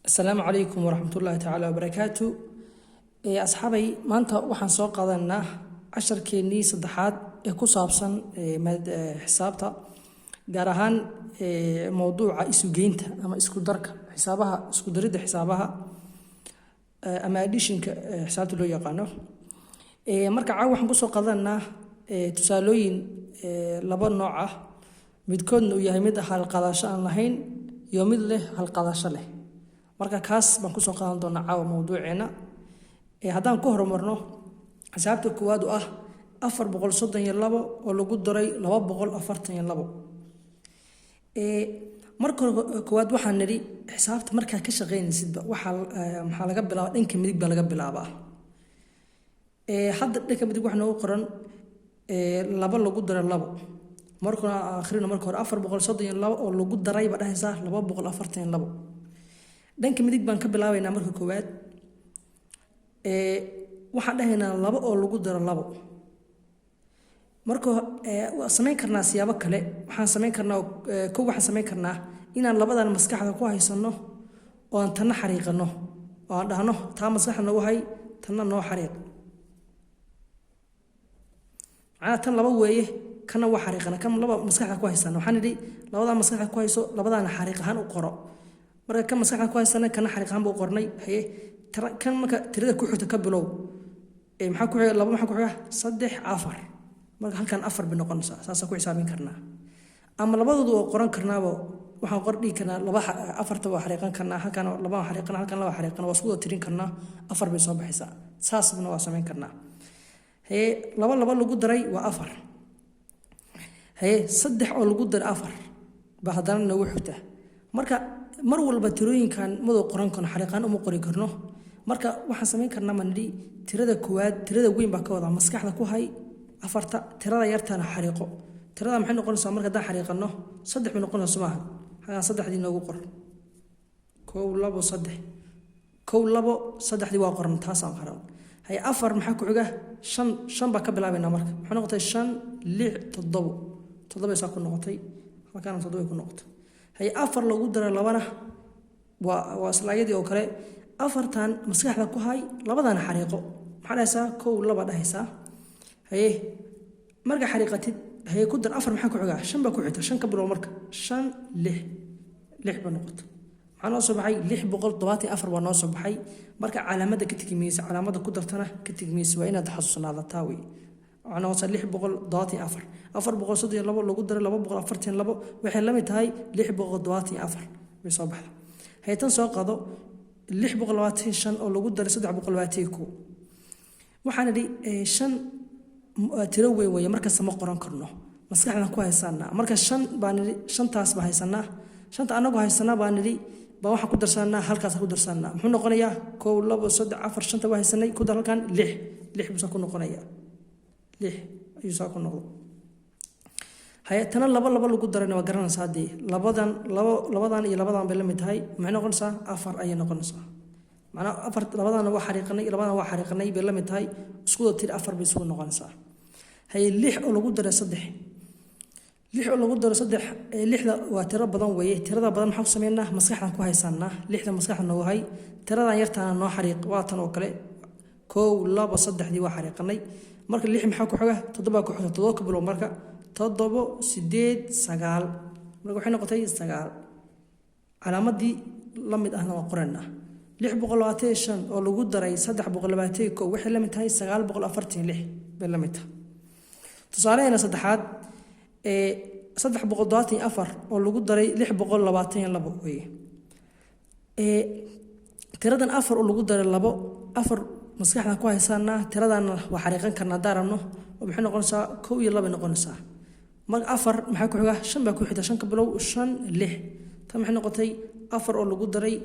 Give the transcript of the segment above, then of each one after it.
السلام عليكم ورحمة الله تعالى وبركاته. أصحابي maanta waxaan soo qaadanaa casharkeenii saddexaad ee ku saabsan xisaabta gaar ahaan mowduuca isu geynta ama isku darka xisaabaha isku daridda xisaabaha ama additionka xisaabta loo yaqaano. Marka caawa waxaan ku soo qaadanaa tusaalooyin laba nooc ah, midkoodna uu yahay mid hal qaadasho aan lahayn iyo mid leh hal qaadasho leh. marka kaas baan ku soo qaadan doonaa caawa mowduuceena. haddaan ku horumarno xisaabta koowaad oo ah 432 oo lagu daray 242. marka koowaad waxaan niri xisaabta markaa ka shaqeynaysidba maxaa laga bilaabaa dhanka midig baa laga bilaabaa. hadda dhanka midig waxa noogu qoran 2 lagu daray 2 marka akhrina marka hore 432 oo lagu daray ba dhahaysaa 242. dhanka midig baan ka bilaabaynaa marka koowaad waxaan dhahaynaa 2 oo lagu daro 2 marka samayn karnaa siyaabo kale. waxaan samayn karnaa inaan labadan maskaxda ku haysano oo aan tan xariiqano oo aan dhahno taa maskaxda nagu hay tanna noo xariiq. tan 2 weeye kana waa xariiqana kan laba maskaxda ku haysano waxaan nidhi labadan maskaxda ku hayso labadana xariiq ahaan u qoro. marka kan maskaxda ku haysana kana xariiq ahaan buu qornay haye kan marka tirada ku xigta ka bilow maxaa ku xiga 2 maxaa ku xiga 3 4 marka halkan 4 bi noqonaysaa saas ku xisaabin karnaa ama labadoodu oo qoran karnaabo waxaan qordhi karnaa 4 waa xariiqan karnaa halkan 2 xariiqan halkan 2 xariiqan waa isku tirin karnaa 4 bay soo baxaysaa saasna waa samayn karnaa. haye 2 lagu daray waa 4 haye 3 oo lagu daray 4 ba haddana nagu xigta. marka mar walba tirooyinkan madoo qoran karno xariiqan uma qori karno. marka waxaan samayn karnaa manidi tirada koowaad tirada weyn baa ka wada maskaxda ku hay 4 tirada yartaana xariiqo. tirada maxay noqonaysaa marka hadaan xariiqano 3 bay noqonaysaa maaha hagaan 3 noogu qor 1 2 3 1 2 3 waa qoran taasaan qaran. hay 4 maxaa ku xiga 5 baa ka bilaabaynaa marka maxay noqotay 5 6 7 7 saa ku noqotay halkaan 7 ku noqotay. hay 4 lagu daray 2na waa islaayadii oo kale 4tan maskaxda ku hay labadana xariiqo maxaa dhahaysaa 1 2 dhahaysaa. haye marka xariiqatid haye ku dar 4 maxaa ku xiga 5 baa ku xigta 5 ka bilow marka 5 6 ba noqoto maxaa noo soo baxay 674 baa noo soo baxay. marka calaamada ka tigmaysa calaamada ku dartana ka tigmaysa waa inaad xasuusnaada taa wey waxaa noo soo 674 432 lagu daray 242 waxay la mid tahay 674 bay soo baxda. haye tan soo qaado 625 oo lagu daray 321 waxaan idhi 5 tiro weyn weeye marka sama qoran karno maskaxda ku haysanaa. marka 5 baan idhi 5taas baa haysanaa 5ta anagu haysanaa baan idhi baa waxa ku darsanaa halkaas ku darsanaa muxuu noqonayaa 1 2 3 4 5ta waa haysanay ku dar halkan 6 buu ku noqonayaa 6 ayuu soo ku noqdo. haye tan 2 lagu darayna waa garanaysaa hadii labadan iyo labadan bay la mid tahay maxay noqonaysaa 4 ayay noqonaysaa macna 4 labadana waa xariiqnay labadana waa xariiqnay bay la mid tahay isku tir 4 bay isku noqonaysaa. haye 6 oo lagu daray 3 6 oo lagu daray 3 6da waa tiro badan weeye tirada badan maxaa sameeynaa maskaxdan ku haysanaa 6da maskaxda noo hay tiradan yartaana noo xariiq waa tan oo kale 1 2 3 waa xariiqnay. marka 6 maxaa ku xiga 7 baa ku xiga 7 ka bilow marka 7 8 9 marka waxay noqotay 9 calaamadii la mid ahna waa qoranaa 625 oo lagu daray 321 waxay la mid tahay 946 bay la mid tahay. tusaaleena saddexaad 324 oo lagu daray 622 weeye tiradan 4 oo lagu daray 4 maskaxda ku haysanaa tiradana waa xariiqan karnaa daarano oo maxay noqonaysaa 1 iyo 2 bay noqonaysaa. marka 4 maxaa ku xiga 5 baa ku xigta 5 ka bilow 5 6 tan maxay noqotay 4 oo lagu daray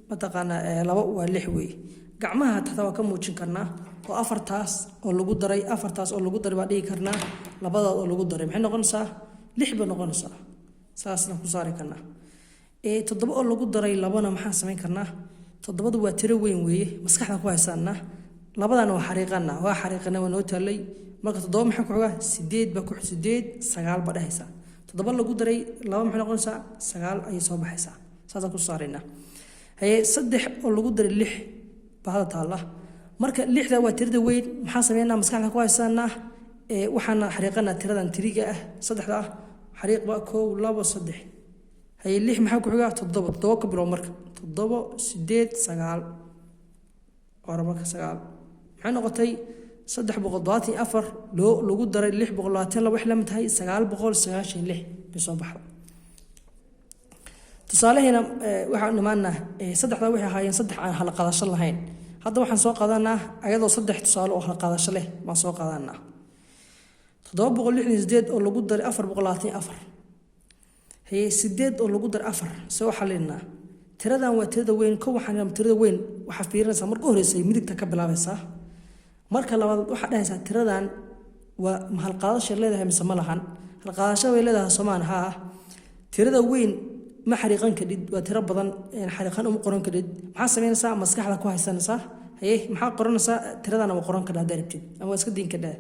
mataqaana 2 waa 6 weeye. gacmaha taxta waa ka muujin karnaa oo 4taas oo lagu daray 4taas oo lagu daray baa dhigi karnaa labadaas oo lagu daray maxay noqonaysaa 6 bay noqonaysaa saasna ku saari karnaa. 7 oo lagu daray 2na maxaan samayn karnaa 7du waa tiro weyn weeye maskaxda ku haysanaa labadana waa xariiqana waa noo taalay marka 7 maxaa ku xiga 8 baa ku xiga 8 9 ba dhahaysaa 7 lagu daray 2 maxay noqonaysaa 9 ayay soo baxaysaa saas ku saarayna. haye saddex oo lagu daray lix bahada taala marka lixda waa tirada weyn maxaa sameeynaa maskaxda ku haysanaa waxaana xariiqana tiradan tiriga ah saddexda ah xariiq ba 1 2 3 haye lix maxaa ku xiga 7 ka bilow marka 7 8 9 qora marka 9 maxay noqotay 324 lagu daray 622 wax la mid tahay 996 bisoo baxda tusaalehina waxaan nimaanaa saddexda waxay ahaayeen saddex aan hal qaadasho lahayn hadda waxaan soo qaadanaa ayadoo saddex tusaale oo hal qaadasho leh ma soo qaadanaa 768 oo lagu daray 424 hay 8 oo lagu daray 4 soo xalinaa tiradan waa tirada weyn ko waxaan tirada weyn waxa fiirinaysa marka horeysay midigta ka bilaabaysa marka labaad waxa dhahaysa tiradan waa hal qaadasho leedahay mise ma lahan hal qaadasho way leedahay Soomaan ha tirada weyn ma xariiqan kadib waa tiro badan in xariiqan uma qoran kadib maxaa sameynaysaa maskaxda ku haysanaysaa haye maxaa qoranaysaa tiradana ma qoran kadaa darabtid ama iska diin kadaa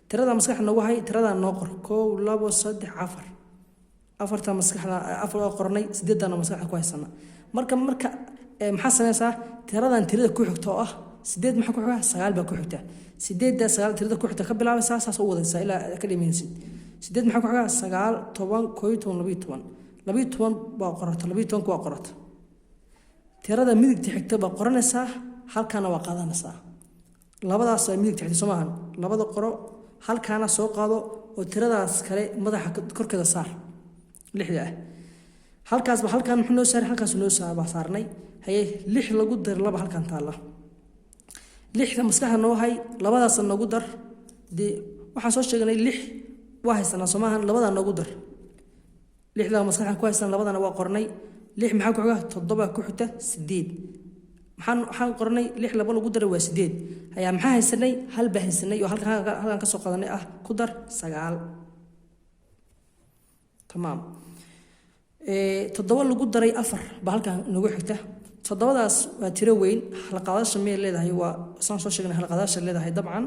tirada maskaxda nagu hay tirada noo qor 1 2 3 4 afarta maskaxda afar oo qornay sideedana maskaxda ku haysana marka maxaa sameynaysaa tiradan tirada ku xigto ah sideed maxaa ku xiga 9 baa ku xigta sideedda 9 tirada ku xigta ka bilaabaysaa saas u wadaysaa ilaa ka dhimaysid sideed maxaa ku xiga 9 10 12 baa qorata 12 waa qorata tirada midigta xigta baa qoranaysaa halkaana waa qaadanaysaa labadaas midigta xigta Soomaan labada qoro halkaana soo qaado oo tiradaas kale madaxa korkeeda saar lixda halkaas muxuu noo saaray halkaas noo saarnay haye lix lagu dar laba halkan taala lixda maskaxda noo hay labadaas nagu dar waxaan soo sheegnay lix waa haysanaa Soomaan labada nagu dar lixda maskaxda ku haysan labadana waa qornay lix maxaa ku xiga 7 ku xigta 8 maxaan qornay lix laba lagu daray waa 8 ayaa maxaa haysanay hal baa haysanay oo halkan ka soo qadanay ah ku dar 9 tamam 7 lagu daray 4 baa halkan nagu xigta 7daas waa tiro weyn hal qaadasho meel leedahay waa saan soo sheegnay hal qaadasho leedahay dabcan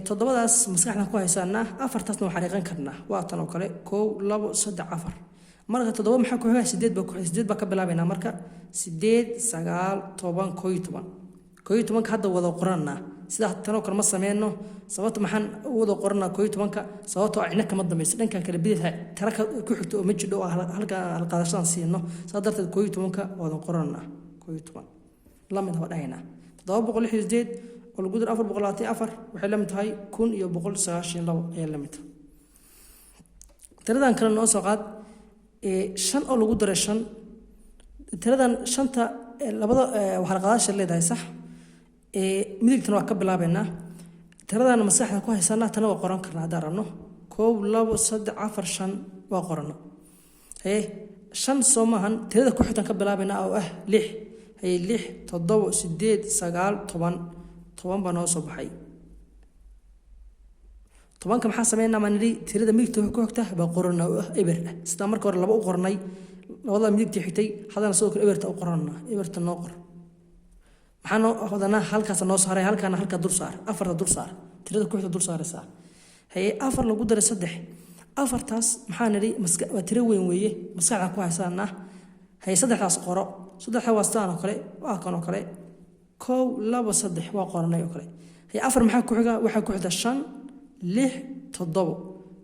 7daas maskaxda ku haysanaa 4taasna waxaan xariiqan karnaa waa tan oo kale 1 2 3 4 marka 7 maxaa ku xiga 8 baa ku xiga 8 baa ka bilaabayna marka 8 9 10 11 hadda wada qoranna sida tan oo kale ma sameeyno sababta maxaan wada qoranna 11 sababtoo ayna kama dambayso dhankan kale bidix taraka ku xigto oo ma jidho halka hal qaadashadan siino sadarteed 11 wada qoranna 11 lamid ah dhahayna 768 oo lagu dar 424 waxay la mid tahay 1192 ay la mid tiradan kale noo soo qaad 5 oo lagu daray 5 tiradan 5ta labada waxa qaadasho leedahay sax midigtana waa ka bilaabeynaa tiradan maskaxda ku haysanaa tan waa qoran karnaa darano 1 2 3 4 5 waa qorano 5 Soomaan tirada ku xigtan ka bilaabeynaa oo ah 6 6 7 8 9 10 baa noo soo baxay 10 maxaa sameeynaa manili tirada midigta ku xigta baa qorana eber sida marka hore laba u qornay labada midigta xigtay hadana soo kale eberta u qorana eberta noo qor maxaan hodana halkaas noo saaray halkaana halka dul saar afarta dul saar tirada ku xigta dul saaraysa hay afar lagu daray 3 afartaas maxaa nili waa tiro weyn weeye maskaxda ku haysanaa hay saddexdaas qoro saddexda waastaan oo kale waa kan oo kale 1 2 3 waa qoranay oo kale hay afar maxaa ku xiga waxa ku xigta 5 6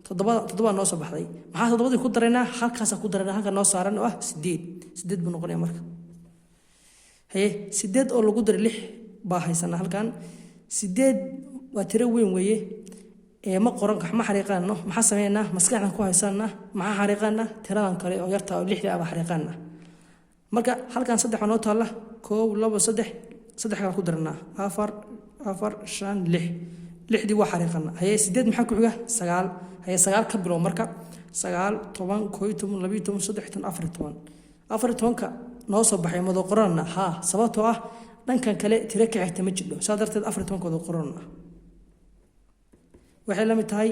7 noo soo baxday maxaa 7 ku dareynaa halkaas ku dareynaa halka noo saaran oo ah 8 buu noqonaya marka hay 8 oo lagu daray 6 baa haysana halkan 8 waa tiro weyn weeye ma qoran ma xariiqaano maxaa sameeynaa maskaxda ku haysana maxaa xariiqaana tiradan kale oo yarta oo 6 ah xariiqaana marka halkan 3 noo taala 1 2 3 saddex ka ku darnaa 4 5 6 lixdii waa xariiqana hay 8 maxaa ku xiga 9 hay 9 ka bilow marka 9 10 11 12 13 14 ka noo soo baxay mado qorana ha sababtoo ah dhankan kale tiro ka xigta ma jidho sadarteed 14 kooda qorana waxay la mid tahay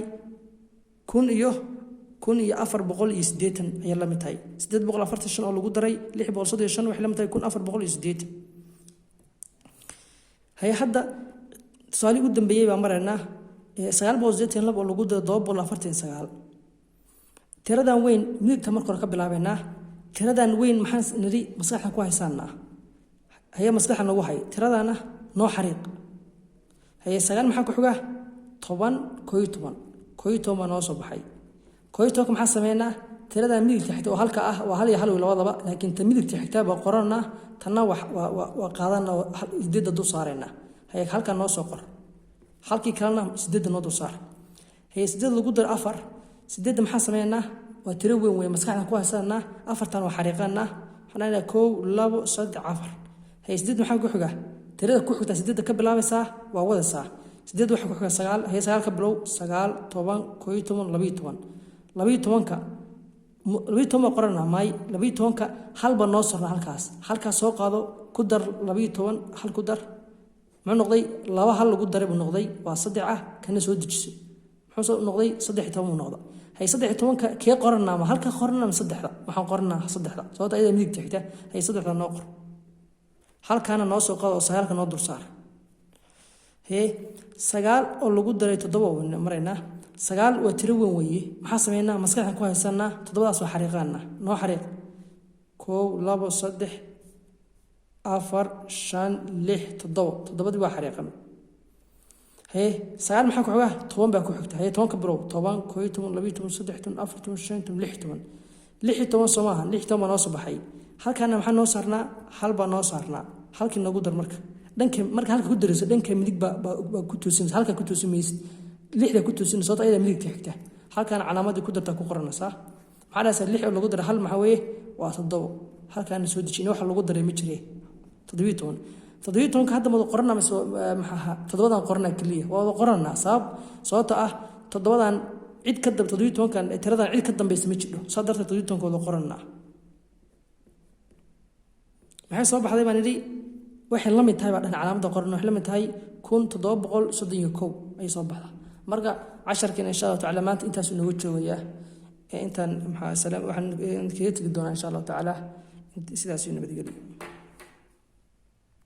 1480 ay la mid tahay 845 oo lagu daray 635 waxay la mid tahay 1480 hay hadda su'aali u dambeeyay baa mareynaa 982 oo lagu daray 749 tiradan weyn midigta marka hore ka bilaabeynaa tiradan weyn maxaan niri maskaxda ku haysanaa هي مسكحة نوحي ترى أنا نوع حريق هي سجال محاكو حجة طبعا كوي طبعا نوصل بحي كوي توك محسمينا ترى ده ميل تحت وهالك وهل يحلو ولا وضع لكن تميل تحت بقرنا تنوح وقادنا جديد دو صارنا هي هالك نوصل قر halkii kalena 8 noo dulsaar hay 8 lagu dar 4 8 maxaa sameeynaa waa tiro weyn weyn maskaxda ku haysanaa afartan waa xariiqanaa xanaana 1 2 3 4 hay 8 maxaa ku xiga tirada ku xigta 8 ka bilaabaysa waa wadaysaa 8 waxa ku xiga 9 hay 9 ka bilow 9 10 11 12 ka 12 qorana may 12 ka halba noo sarna halkaas soo qaado ku dar 12 hal ku dar ما نقضي لوا هل لو قدر بنقضي وصدعة كنا سود جس حوس نقضي صدح توم نقضى هي صدح توم كي قرنا ما هل كقرنا من صدح ذا ما قرنا صدح ذا صوت أيضا ميك تحته هي صدح ذا نقر هل كان الناس وقال وسهل كان نقدر صار هي سجال أو لو قدر يتضبوا مرينا سجال وتروي ويه ما حسمينا مسكنا كويس سنة تضبوا أسوأ حريقنا نوع حريق كو لابو صدح 4 5 6 7 دي waa xariiqan hay sagaal maxaa ku xiga 10 baa ku xigta hay 10 ka bro 10 11 12 13 14 15 16 Soomaha 16 ma noo soo baxay halkaana maxaa noo saarnaa hal baa noo saarnaa halkii nagu dar marka halka ku dariso dhanka midig baa ku toosin halka ku toosimeysid 6 ku toosin soo taayada midig xigta halkaana calaamadii ku darta ku qoranaysa maxaa la 6 lagu dar hal maxaa weeye waa 7 halkaana soo dejin waxa lagu daray ma jiree تضبيطون كهذا موضوع قرنا محها تضبطان قرنا كلية وهذا قرنا صاب صوت تضبطان عيد كذب تضبيطون كان ترى عيد كذب بيسميه له صدر تضبيطون كذا قرنا ما هي صاب هذا ما ندري واحد لم يتهاي بعد علامة قرنا واحد لم يتهاي كون تضرب قول صديق كوب أي صاب هذا مرجع 10 كنا إن شاء الله تعلمات أنت سنوجه وياه أنت مع سلام وحن كيت قدونا إن شاء الله تعالى أنت سيدنا بدي